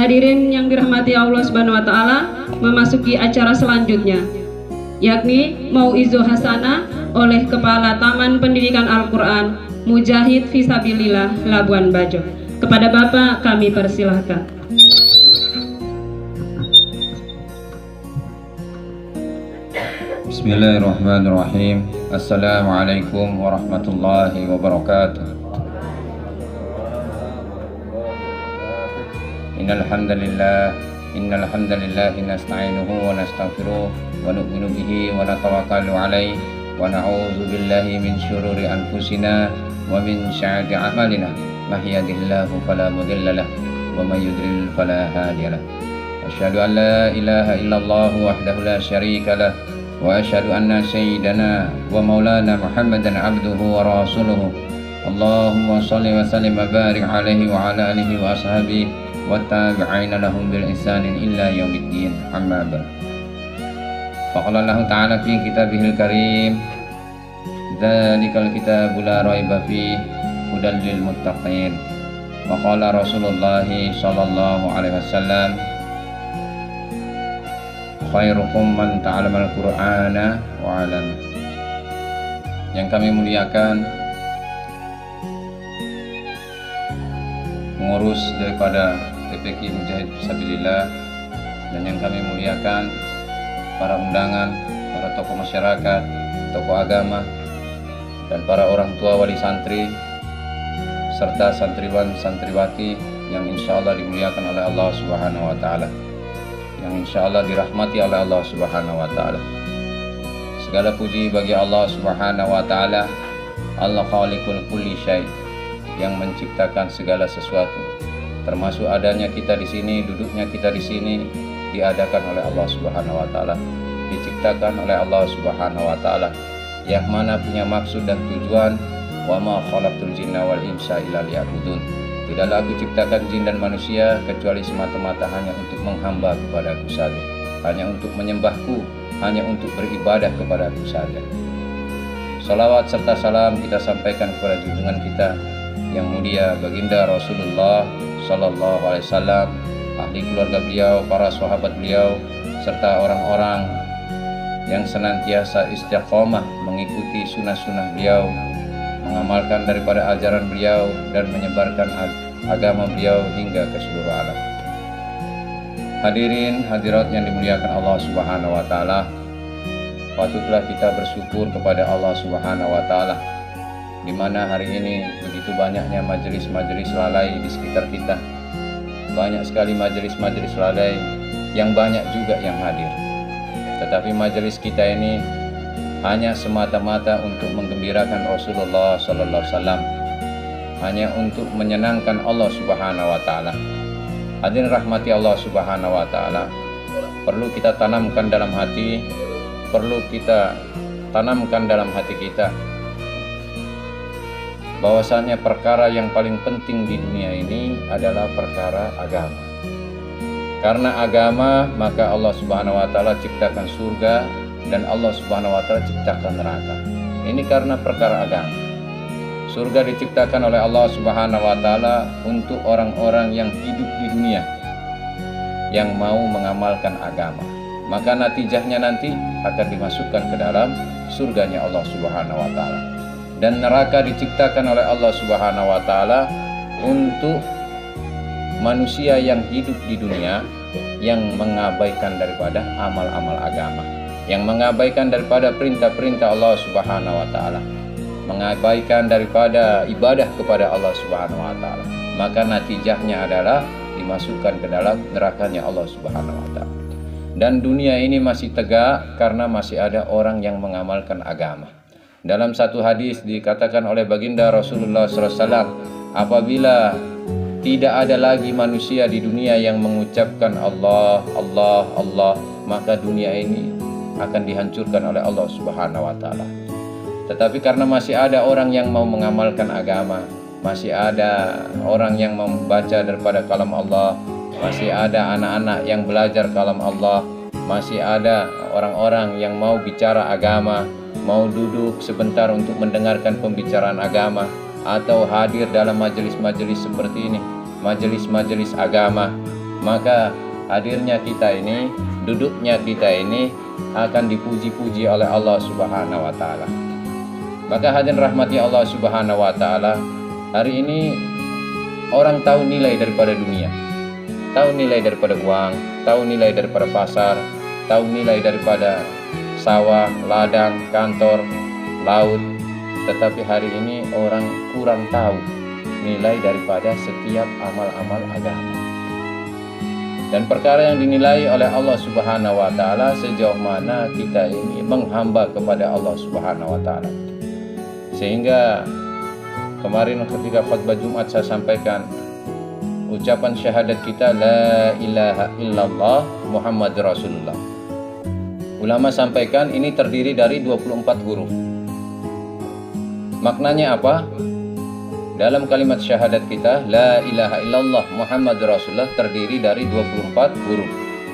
Hadirin yang dirahmati Allah Subhanahu wa taala, memasuki acara selanjutnya, yakni Mau'izah Hasanah oleh Kepala Taman Pendidikan Al-Qur'an Mujahid Fisabilillah Labuan Bajo. Kepada Bapak kami persilahkan. Bismillahirrahmanirrahim. Assalamualaikum warahmatullahi wabarakatuh. Innal hamdalillah nasta'inuhu wa nastaghfiruh wa nu'minu bihi wa natawakkalu alaihi wa na'udzu billahi min syururi anfusina wa min sayyiati a'malina. May yahdihillahu fala mudilla lahu wa may yudlil fala hadiya lahu. Asyhadu an la ilaha illallah wahdahu la syarika lahu wa asyhadu anna sayyidana wa maulana Muhammadan abduhu wa rasuluhu. Allahumma shalli wa sallim wa barik alaihi wa ala alihi wa ashabihi wa tabi'ina lahum bil ihsanin illa yaumiddin. Amma ba'd. Faqala Allah ta'ala fi kitabihil karim, dzalikal kitabu la raiba fihi hudal lil muttaqin. Wa qala Rasulullah sallallahu alaihi wasallam, khairukum man ta'allamal Qur'ana wa 'allama. Yang kami muliakan pengurus daripada TPQ Mujahid Fisabilillah, dan yang kami muliakan para undangan, para tokoh masyarakat, tokoh agama, dan para orang tua wali santri serta santriwan santriwati yang insya Allah dimuliakan oleh Allah Subhanahu wa ta'ala, yang insya Allah dirahmati oleh Allah Subhanahu wa ta'ala. Segala puji bagi Allah Subhanahu wa ta'ala, Allah khaliqul kulli syai', yang menciptakan segala sesuatu, termasuk adanya kita di sini, duduknya kita di sini diadakan oleh Allah Subhanahu wa ta'ala, diciptakan oleh Allah Subhanahu wa ta'ala, yang mana punya maksud dan tujuan. Wa ma khalaqtul jinna wal insa illa liya'budun. Tidaklah aku ciptakan jin dan manusia kecuali semata-mata hanya untuk menghamba kepada-Ku saja, hanya untuk menyembahku, hanya untuk beribadah kepada-Ku saja. Salawat serta salam kita sampaikan kepada junjungan kita yang mulia baginda Rasulullah sallallahu alaihi wasallam, ahli keluarga beliau, para sahabat beliau, serta orang-orang yang senantiasa istiqomah mengikuti sunnah-sunnah beliau, mengamalkan daripada ajaran beliau, dan menyebarkan agama beliau hingga ke seluruh alam. Hadirin hadirat yang dimuliakan Allah Subhanahu wa ta'ala, patutlah kita bersyukur kepada Allah Subhanahu wa ta'ala, di mana hari ini begitu banyaknya majelis-majelis lalai di sekitar kita. Banyak sekali majelis-majelis lalai yang banyak juga yang hadir. Tetapi majelis kita ini hanya semata-mata untuk menggembirakan Rasulullah sallallahu alaihi wasallam, hanya untuk menyenangkan Allah Subhanahu wa taala. Hadirin rahmati Allah Subhanahu wa taala, perlu kita tanamkan dalam hati, perlu kita tanamkan dalam hati kita bahwasanya perkara yang paling penting di dunia ini adalah perkara agama. Karena agama, maka Allah Subhanahu wa taala ciptakan surga dan Allah Subhanahu wa taala ciptakan neraka. Ini karena perkara agama. Surga diciptakan oleh Allah Subhanahu wa taala untuk orang-orang yang hidup di dunia yang mau mengamalkan agama. Maka natijahnya nanti akan dimasukkan ke dalam surganya Allah Subhanahu wa taala. Dan neraka diciptakan oleh Allah Subhanahu wa taala untuk manusia yang hidup di dunia yang mengabaikan daripada amal-amal agama, yang mengabaikan daripada perintah-perintah Allah Subhanahu wa taala, mengabaikan daripada ibadah kepada Allah Subhanahu wa taala. Maka natijahnya adalah dimasukkan ke dalam nerakanya Allah Subhanahu wa taala. Dan dunia ini masih tegak karena masih ada orang yang mengamalkan agama. Dalam satu hadis dikatakan oleh baginda Rasulullah SAW, apabila tidak ada lagi manusia di dunia yang mengucapkan Allah, Allah, Allah, maka dunia ini akan dihancurkan oleh Allah Subhanahu wa taala. Tetapi karena masih ada orang yang mau mengamalkan agama, masih ada orang yang membaca daripada kalam Allah, masih ada anak-anak yang belajar kalam Allah, masih ada orang-orang yang mau bicara agama, mau duduk sebentar untuk mendengarkan pembicaraan agama, atau hadir dalam majelis-majelis seperti ini, majelis-majelis agama, maka hadirnya kita ini, duduknya kita ini akan dipuji-puji oleh Allah Subhanahu wa taala. Maka hadirin rahmati Allah Subhanahu wa taala, hari ini orang tahu nilai daripada dunia. Tahu nilai daripada uang, tahu nilai daripada pasar, tahu nilai daripada sawah, ladang, kantor, laut. Tetapi hari ini orang kurang tahu nilai daripada setiap amal-amal agama. Dan perkara yang dinilai oleh Allah Subhanahu wa taala sejauh mana kita ini menghamba kepada Allah Subhanahu wa taala. Sehingga kemarin ketika khutbah Jumat saya sampaikan ucapan syahadat kita la ilaha illallah Muhammad Rasulullah. Ulama sampaikan ini terdiri dari 24 huruf. Maknanya apa? Dalam kalimat syahadat kita la ilaha illallah Muhammad Rasulullah terdiri dari 24 huruf.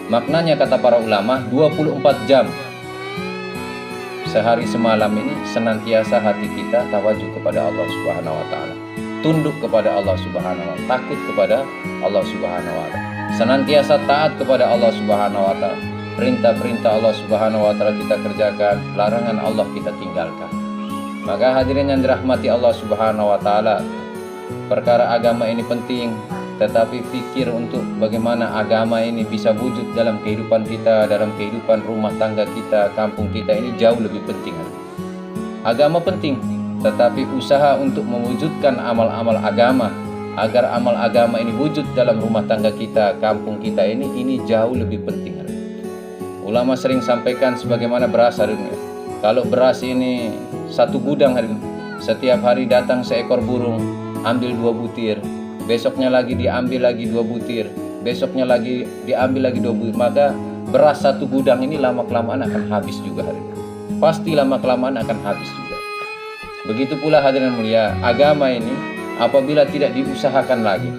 Maknanya kata para ulama 24 jam sehari semalam ini senantiasa hati kita tawajuh kepada Allah Subhanahu wa taala, tunduk kepada Allah Subhanahu wa taala, takut kepada Allah Subhanahu wa taala, senantiasa taat kepada Allah Subhanahu wa taala. Perintah-perintah Allah Subhanahu wa taala kita kerjakan, larangan Allah kita tinggalkan. Maka hadirin yang dirahmati Allah Subhanahu wa taala, perkara agama ini penting, tetapi pikir untuk bagaimana agama ini bisa wujud dalam kehidupan kita, dalam kehidupan rumah tangga kita, kampung kita ini jauh lebih penting. Agama penting, tetapi usaha untuk mewujudkan amal-amal agama agar amal agama ini wujud dalam rumah tangga kita, kampung kita ini jauh lebih penting. Ulama sering sampaikan sebagaimana beras hari ini. Kalau beras ini satu gudang hari ini, setiap hari datang seekor burung, ambil 2 butir, besoknya lagi diambil lagi 2 butir, besoknya lagi diambil lagi 2 butir, maka beras satu gudang ini lama-kelamaan akan habis juga hari ini. Pasti lama-kelamaan akan habis juga. Begitu pula hadirin mulia, agama ini apabila tidak diusahakan lagi,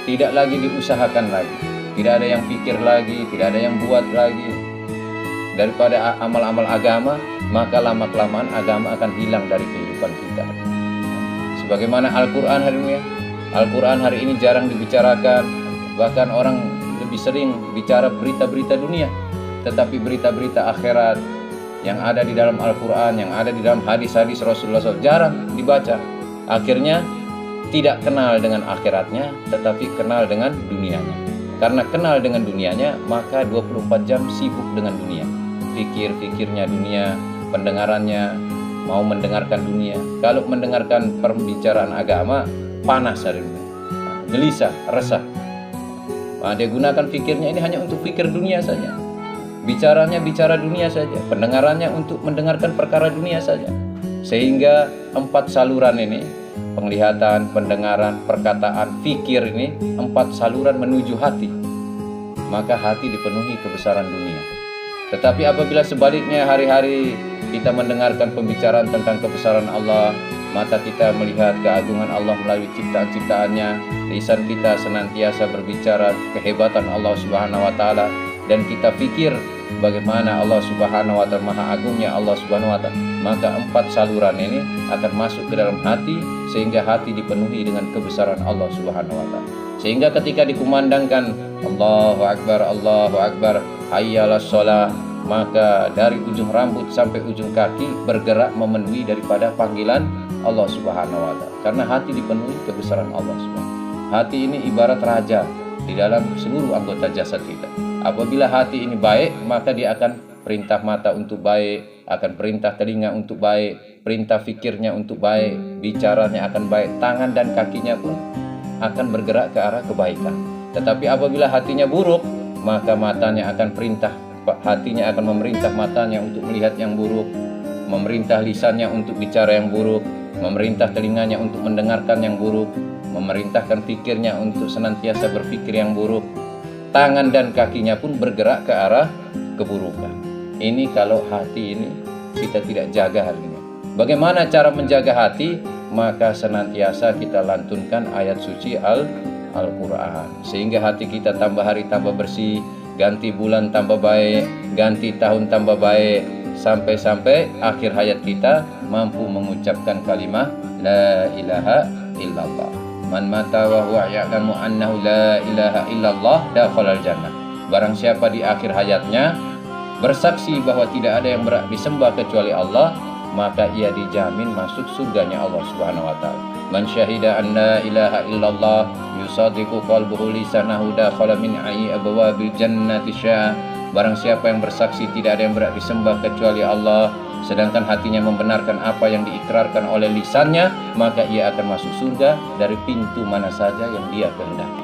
tidak lagi diusahakan lagi, tidak ada yang pikir lagi, tidak ada yang buat lagi daripada amal-amal agama, maka lama-kelamaan agama akan hilang dari kehidupan kita. Sebagaimana Al-Quran hari ini, Al-Quran hari ini jarang dibicarakan, bahkan orang lebih sering bicara berita-berita dunia, tetapi berita-berita akhirat yang ada di dalam Al-Quran, yang ada di dalam hadis-hadis Rasulullah SAW jarang dibaca. Akhirnya tidak kenal dengan akhiratnya, tetapi kenal dengan dunianya. Karena kenal dengan dunianya, maka 24 jam sibuk dengan dunia. Fikir-fikirnya dunia, pendengarannya mau mendengarkan dunia. Kalau mendengarkan pembicaraan agama, panas hari ini, gelisah, resah. Nah, dia gunakan fikirnya ini hanya untuk fikir dunia saja. Bicaranya bicara dunia saja, pendengarannya untuk mendengarkan perkara dunia saja. Sehingga 4 saluran ini, penglihatan, pendengaran, perkataan, fikir ini, 4 saluran menuju hati. Maka hati dipenuhi kebesaran dunia. Tetapi apabila sebaliknya hari-hari kita mendengarkan pembicaraan tentang kebesaran Allah, mata kita melihat keagungan Allah melalui ciptaan-ciptaannya, lisan kita senantiasa berbicara kehebatan Allah Subhanahu wa taala, dan kita pikir bagaimana Allah Subhanahu wa taala maha agungnya Allah Subhanahu wa taala, maka 4 saluran ini akan masuk ke dalam hati sehingga hati dipenuhi dengan kebesaran Allah Subhanahu wa taala. Sehingga ketika dikumandangkan Allahu Akbar, hayyalas shalah, maka dari ujung rambut sampai ujung kaki bergerak memenuhi daripada panggilan Allah Subhanahu wa taala. Karena hati dipenuhi kebesaran Allah Subhanahu. Hati ini ibarat raja di dalam seluruh anggota jasad kita. Apabila hati ini baik, maka dia akan perintah mata untuk baik, akan perintah telinga untuk baik, perintah fikirnya untuk baik, bicaranya akan baik, tangan dan kakinya pun akan bergerak ke arah kebaikan. Tetapi apabila hatinya buruk, maka matanya akan perintah, hatinya akan memerintah matanya untuk melihat yang buruk, memerintah lisannya untuk bicara yang buruk, memerintah telinganya untuk mendengarkan yang buruk, memerintahkan pikirnya untuk senantiasa berpikir yang buruk, tangan dan kakinya pun bergerak ke arah keburukan. Ini kalau hati ini kita tidak jaga hari ini. Bagaimana cara menjaga hati? Maka senantiasa kita lantunkan ayat suci Al-Quran, sehingga hati kita tambah hari tambah bersih, ganti bulan tambah baik, ganti tahun tambah baik, sampai-sampai akhir hayat kita mampu mengucapkan kalimat La ilaha illallah. Man mata wa huwa ya'lamu annahu la ilaha illallah dakhalal jannah. Barang siapa di akhir hayatnya bersaksi bahwa tidak ada yang berhak disembah kecuali Allah, maka ia dijamin masuk surganya Allah Subhanahu wa taala. Man syahida an la ilaha illallah yusadiqu qalbuhu lisanahu dakhala min ayyi abwabil jannati syaa. Barang siapa yang bersaksi tidak ada yang berhak disembah kecuali Allah, sedangkan hatinya membenarkan apa yang diikrarkan oleh lisannya, maka ia akan masuk surga dari pintu mana saja yang dia kehendaki.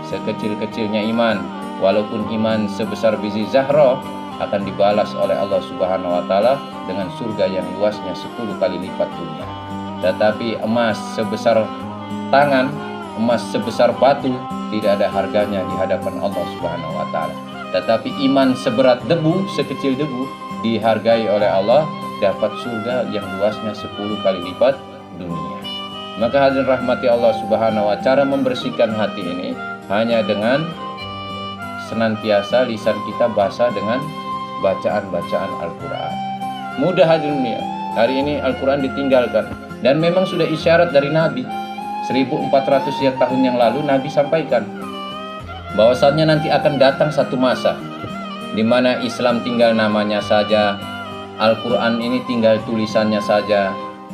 Sekecil-kecilnya iman, walaupun iman sebesar biji zahra, akan dibalas oleh Allah Subhanahu wa taala dengan surga yang luasnya 10 kali lipat dunia. Tetapi emas sebesar tangan, emas sebesar batu tidak ada harganya di hadapan Allah Subhanahu wa taala. Tetapi iman seberat debu, sekecil debu, dihargai oleh Allah, dapat surga yang luasnya 10 kali lipat dunia. Maka hadirin rahmati Allah Subhanahu wa taala, cara membersihkan hati ini hanya dengan senantiasa lisan kita basah dengan bacaan-bacaan Al-Quran. Mudah hadirin ya. Hari ini Al-Quran ditinggalkan, dan memang sudah isyarat dari Nabi 1400 tahun yang lalu. Nabi sampaikan bahwasannya nanti akan datang satu masa di mana Islam tinggal namanya saja, Al-Quran ini tinggal tulisannya saja,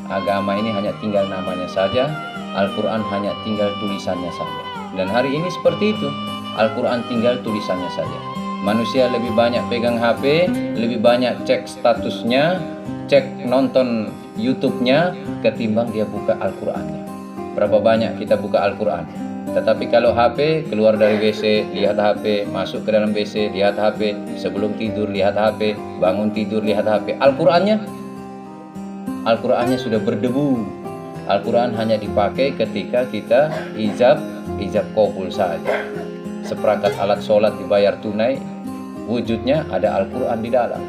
agama ini hanya tinggal namanya saja, Al-Quran hanya tinggal tulisannya saja. Dan hari ini seperti itu, Al-Quran tinggal tulisannya saja. Manusia lebih banyak pegang HP, lebih banyak cek statusnya, cek nonton YouTube-nya, ketimbang dia buka Al-Qurannya. Berapa banyak kita buka Al-Quran? Tetapi kalau HP, keluar dari WC, lihat HP, masuk ke dalam WC, lihat HP, sebelum tidur lihat HP, bangun tidur lihat HP. Al-Qurannya sudah berdebu. Al-Quran hanya dipakai ketika kita ijab qabul saja. Seperangkat alat sholat dibayar tunai, wujudnya ada Al-Quran di dalam.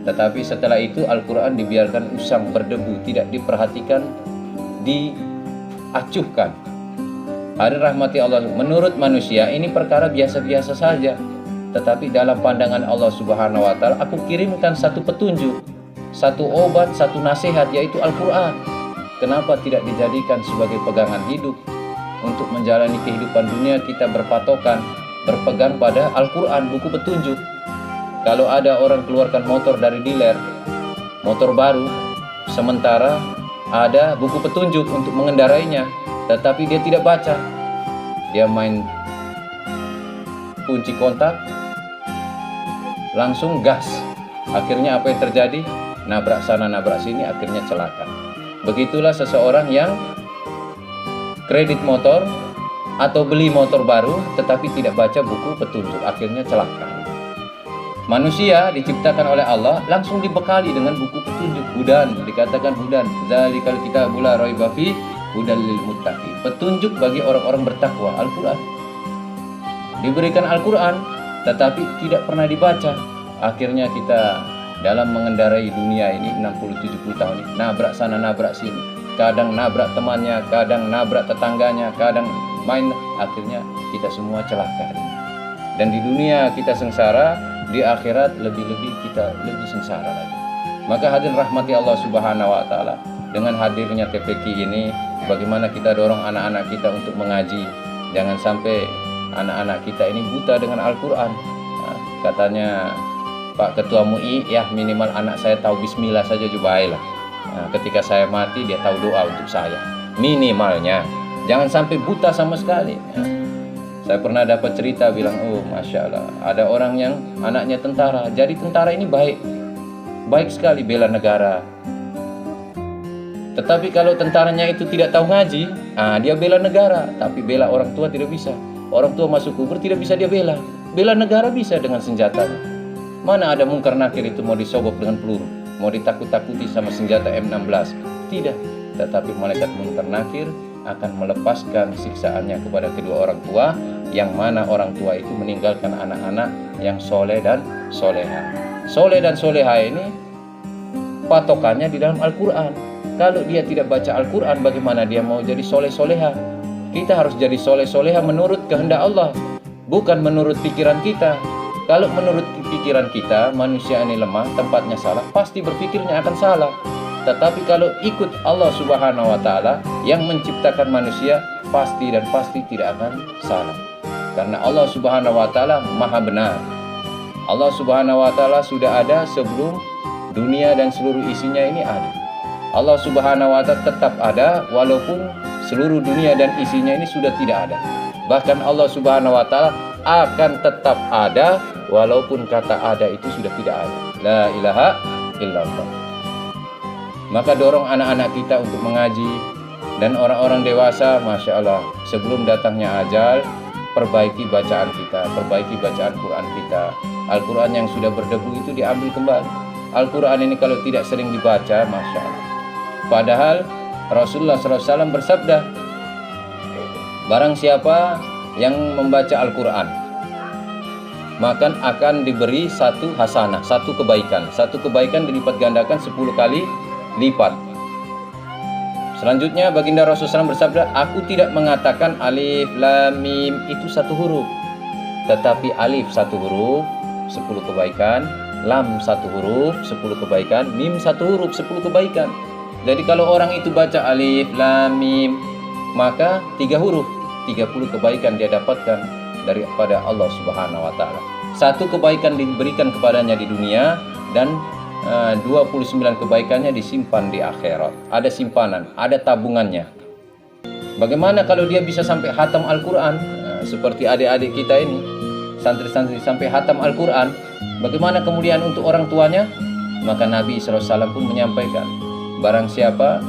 Tetapi setelah itu Al-Quran dibiarkan usang berdebu, tidak diperhatikan, diacuhkan. Hari rahmati Allah, menurut manusia ini perkara biasa-biasa saja. Tetapi dalam pandangan Allah Subhanahu wa taala, aku kirimkan satu petunjuk, satu obat, satu nasihat, yaitu Al-Quran. Kenapa tidak dijadikan sebagai pegangan hidup? Untuk menjalani kehidupan dunia kita berpegang pada Al-Quran, buku petunjuk. Kalau ada orang keluarkan motor dari dealer, motor baru, sementara ada buku petunjuk untuk mengendarainya, tetapi dia tidak baca, dia main kunci kontak, langsung gas. Akhirnya apa yang terjadi? Nabrak sana nabrak sini, akhirnya celaka. Begitulah seseorang yang kredit motor atau beli motor baru tetapi tidak baca buku petunjuk, akhirnya celaka. Manusia diciptakan oleh Allah langsung dibekali dengan buku petunjuk. Hudan, dikatakan hudan, dzalikal kitabul la raiba fi hudal lil muttaqin. Petunjuk bagi orang-orang bertakwa, Al-Quran. Diberikan Al-Quran tetapi tidak pernah dibaca. Akhirnya kita dalam mengendarai dunia ini 60-70 tahun ini, nabrak sana nabrak sini, kadang nabrak temannya, kadang nabrak tetangganya, kadang main, akhirnya kita semua celaka. Dan di dunia kita sengsara, di akhirat lebih-lebih kita lebih sengsara lagi. Maka hadirin rahmati Allah Subhanahu wa taala, dengan hadirnya TPQ ini, bagaimana kita dorong anak-anak kita untuk mengaji. Jangan sampai anak-anak kita ini buta dengan Al-Quran. Nah, katanya Pak Ketua MUI, ya minimal anak saya tahu bismillah saja jubailah. Nah, ketika saya mati dia tahu doa untuk saya, minimalnya. Jangan sampai buta sama sekali. Nah, saya pernah dapat cerita bilang, oh Masya Allah, ada orang yang anaknya tentara. Jadi tentara ini baik sekali, bela negara. Tetapi kalau tentaranya itu tidak tahu ngaji, dia bela negara, tapi bela orang tua tidak bisa. Orang tua masuk kubur tidak bisa dia bela. Bela negara bisa dengan senjatanya. Mana ada mungkar nakir itu mau disogok dengan peluru, mau ditakut-takuti sama senjata M16? Tidak. Tetapi malaikat mungkar nakir akan melepaskan siksaannya kepada kedua orang tua, yang mana orang tua itu meninggalkan anak-anak yang soleh dan soleha. Soleh dan soleha ini patokannya di dalam Al-Quran. Kalau dia tidak baca Al-Quran, bagaimana dia mau jadi soleh soleha? Kita harus jadi soleh soleha menurut kehendak Allah, bukan menurut pikiran kita. Kalau menurut pikiran kita, manusia ini lemah, tempatnya salah, pasti berpikirnya akan salah. Tetapi kalau ikut Allah Subhanahu wa taala yang menciptakan manusia, pasti dan pasti tidak akan salah. Karena Allah Subhanahu wa taala Maha benar. Allah Subhanahu wa taala sudah ada sebelum dunia dan seluruh isinya ini ada. Allah Subhanahu wa taala tetap ada walaupun seluruh dunia dan isinya ini sudah tidak ada. Bahkan Allah Subhanahu wa taala akan tetap ada walaupun kata ada itu sudah tidak ada. La ilaha illallah. Maka dorong anak-anak kita untuk mengaji, dan orang-orang dewasa, Masya Allah, sebelum datangnya ajal, perbaiki bacaan kita, perbaiki bacaan Quran kita. Al-Quran yang sudah berdebu itu diambil kembali. Al-Quran ini kalau tidak sering dibaca, Masya Allah. Padahal Rasulullah SAW bersabda, barang siapa yang membaca Al-Quran, maka akan diberi satu hasanah, satu kebaikan. Satu kebaikan dilipat gandakan 10 kali lipat. Selanjutnya baginda Rasulullah SAW bersabda, aku tidak mengatakan alif, lam, mim itu satu huruf, tetapi alif satu huruf 10 kebaikan, lam satu huruf 10 kebaikan, mim satu huruf 10 kebaikan. Jadi kalau orang itu baca alif, lam, mim, maka 3 huruf 30 kebaikan dia dapatkan daripada Allah Subhanahu wa taala. Satu kebaikan diberikan kepadanya di dunia dan 29 kebaikannya disimpan di akhirat. Ada simpanan, ada tabungannya. Bagaimana kalau dia bisa sampai hatam Al-Quran, seperti adik-adik kita ini, santri-santri sampai hatam Al-Quran, bagaimana kemudian untuk orang tuanya? Maka Nabi SAW pun menyampaikan, barang siapa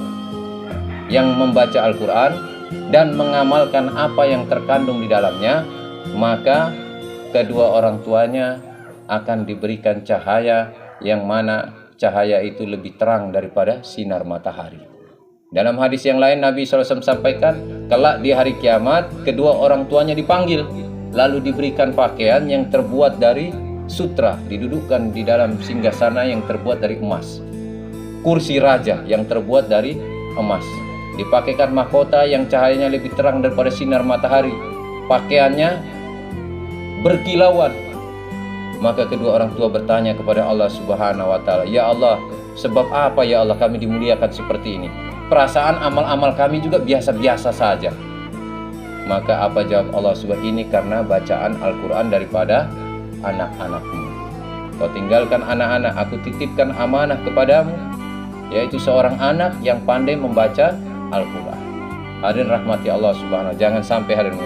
yang membaca Al-Quran dan mengamalkan apa yang terkandung di dalamnya, maka kedua orang tuanya akan diberikan cahaya yang mana cahaya itu lebih terang daripada sinar matahari. Dalam hadis yang lain Nabi SAW sampaikan, kelak di hari kiamat kedua orang tuanya dipanggil, lalu diberikan pakaian yang terbuat dari sutra, didudukkan di dalam singgasana yang terbuat dari emas, kursi raja yang terbuat dari emas, dipakaikan mahkota yang cahayanya lebih terang daripada sinar matahari, pakaiannya berkilauan. Maka kedua orang tua bertanya kepada Allah Subhanahu wa taala, ya Allah, sebab apa ya Allah kami dimuliakan seperti ini? Perasaan amal-amal kami juga biasa-biasa saja. Maka apa jawab Allah Subhanahu, ini karena bacaan Al-Quran daripada anak-anakmu. Kau tinggalkan anak-anak, aku titipkan amanah kepadamu, yaitu seorang anak yang pandai membaca Al-Quran. Hadirin rahmati Allah Subhanahu, jangan sampai hadirin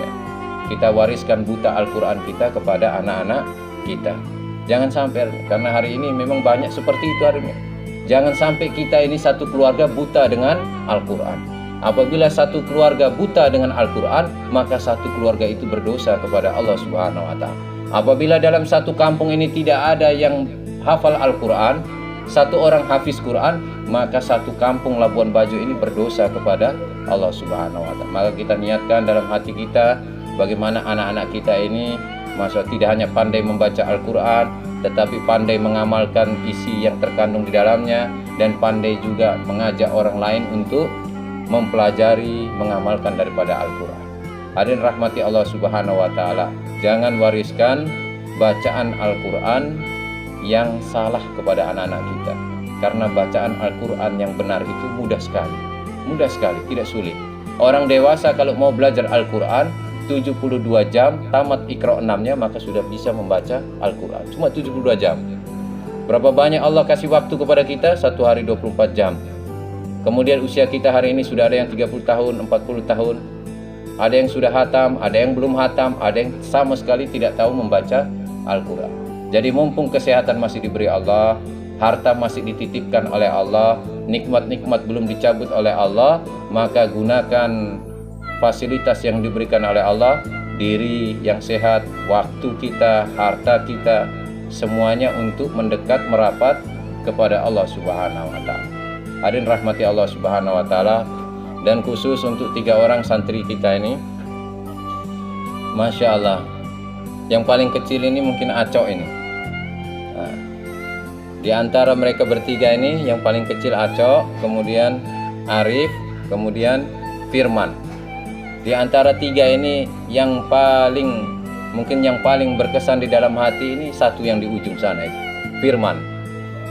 kita wariskan buta Al-Quran kita kepada anak-anak kita. Jangan sampai, karena hari ini memang banyak seperti itu hari ini. Jangan sampai kita ini satu keluarga buta dengan Al-Quran. Apabila satu keluarga buta dengan Al-Quran, maka satu keluarga itu berdosa kepada Allah Subhanahu wa taala. Apabila dalam satu kampung ini tidak ada yang hafal Al-Quran, satu orang hafiz Quran, maka satu kampung Labuan Bajo ini berdosa kepada Allah Subhanahu wa taala. Maka kita niatkan dalam hati kita, bagaimana anak-anak kita ini maksud tidak hanya pandai membaca Al-Quran, tetapi pandai mengamalkan isi yang terkandung di dalamnya, dan pandai juga mengajak orang lain untuk mempelajari, mengamalkan daripada Al-Quran. Hadirin rahmati Allah Subhanahu wa taala, jangan wariskan bacaan Al-Quran yang salah kepada anak-anak kita, karena bacaan Al-Quran yang benar itu mudah sekali, tidak sulit. Orang dewasa kalau mau belajar Al-Quran 72 jam, tamat Iqra 6-nya, maka sudah bisa membaca Al-Quran. Cuma 72 jam. Berapa banyak Allah kasih waktu kepada kita? 1 hari 24 jam. Kemudian usia kita hari ini sudah ada yang 30 tahun, 40 tahun. Ada yang sudah hatam, ada yang belum hatam, ada yang sama sekali tidak tahu membaca Al-Quran. Jadi mumpung kesehatan masih diberi Allah, harta masih dititipkan oleh Allah, nikmat-nikmat belum dicabut oleh Allah, maka gunakan fasilitas yang diberikan oleh Allah, diri yang sehat, waktu kita, harta kita, semuanya untuk mendekat merapat kepada Allah Subhanahu wa taala. Hadirin rahmati Allah Subhanahu wa taala, dan khusus untuk 3 orang santri kita ini, Masya Allah, yang paling kecil ini mungkin Acok ini. Nah, di antara mereka bertiga ini yang paling kecil Acok, kemudian Arif, kemudian Firman. Di antara 3 ini yang paling berkesan di dalam hati ini satu yang di ujung sana itu, Firman.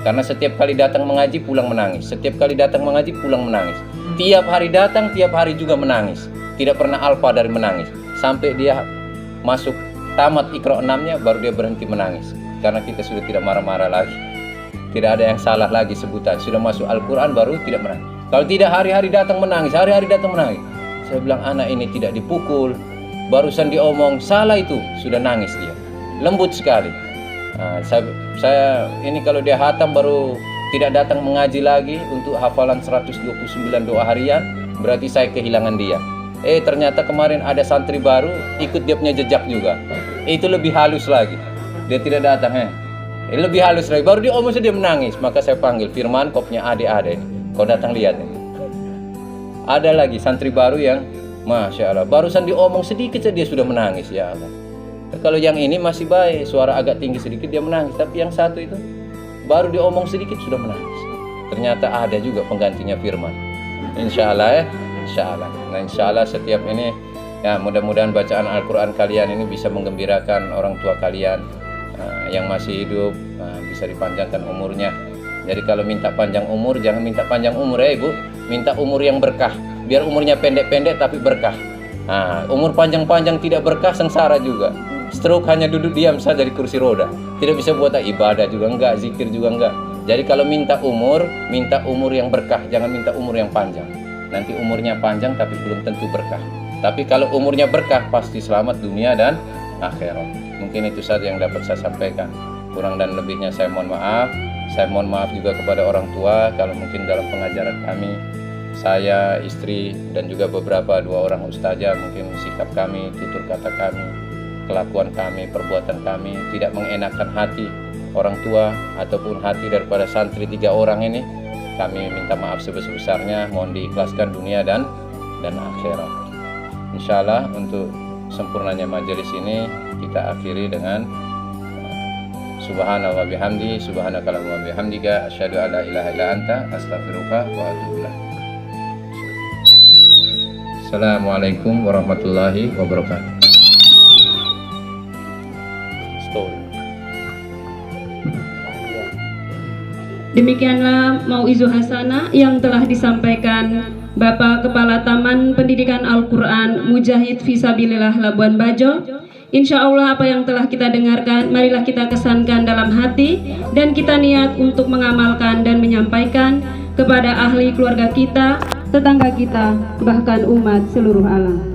Karena setiap kali datang mengaji pulang menangis, setiap kali datang mengaji pulang menangis. Tiap hari datang, tiap hari juga menangis. tidak pernah alfa dari menangis. Sampai dia masuk tamat Iqra 6-nya baru dia berhenti menangis. Karena kita sudah tidak marah-marah lagi. Tidak ada yang salah lagi sebutan. Sudah masuk Al-Quran baru tidak menangis. Kalau tidak hari-hari datang menangis, hari-hari datang menangis. Saya bilang anak ini tidak dipukul, barusan diomong salah itu sudah nangis dia. Lembut sekali. Nah, saya ini kalau dia hatam baru tidak datang mengaji lagi untuk hafalan 129 doa harian, berarti saya kehilangan dia. Ternyata kemarin ada santri baru ikut dia punya jejak juga. Itu lebih halus lagi. Dia tidak datang. Lebih halus lagi. Baru dia omong dia menangis. Maka saya panggil Firman, kau punya adik-adik ini. Kau datang lihat ini. Ada lagi santri baru yang Masya Allah, barusan diomong sedikit saja dia sudah menangis, ya Allah. Kalau yang ini masih baik, suara agak tinggi sedikit dia menangis. Tapi yang satu itu baru diomong sedikit sudah menangis. Ternyata ada juga penggantinya Firman. Insya Allah ya, Insya Allah. Nah Insya Allah setiap ini ya mudah-mudahan bacaan Al-Quran kalian ini bisa menggembirakan orang tua kalian yang masih hidup, bisa dipanjangkan umurnya. Jadi kalau minta panjang umur, jangan minta panjang umur ya Ibu, minta umur yang berkah. Biar umurnya pendek-pendek tapi berkah. Umur panjang-panjang tidak berkah, sengsara juga. Stroke hanya duduk diam saja di kursi roda. Tidak bisa buat ibadah juga enggak, zikir juga enggak. Jadi kalau minta umur yang berkah, jangan minta umur yang panjang. Nanti umurnya panjang tapi belum tentu berkah. Tapi kalau umurnya berkah, pasti selamat dunia dan akhirat. Mungkin itu saja yang dapat saya sampaikan. Kurang dan lebihnya saya mohon maaf. Saya mohon maaf juga kepada orang tua kalau mungkin dalam pengajaran kami, saya, istri, dan juga beberapa dua orang ustazah mungkin sikap kami, tutur kata kami, kelakuan kami, perbuatan kami tidak mengenakan hati orang tua ataupun hati daripada santri 3 orang ini. Kami minta maaf sebesar-besarnya, mohon diikhlaskan dunia dan akhirat. Insya Allah untuk sempurnanya majelis ini kita akhiri dengan Subhanallah wa bihamdi, subhanakallahumma wa bihamdika, asyhadu an la ilaha illa anta, astaghfiruka wa atubu ilaik. Assalamualaikum warahmatullahi wabarakatuh. Demikianlah mau'izah hasanah yang telah disampaikan Bapak Kepala Taman Pendidikan Al-Quran Mujahid Fisabilillah Labuan Bajo. Insya Allah apa yang telah kita dengarkan, marilah kita kesankan dalam hati dan kita niat untuk mengamalkan dan menyampaikan kepada ahli keluarga kita, tetangga kita, bahkan umat seluruh alam.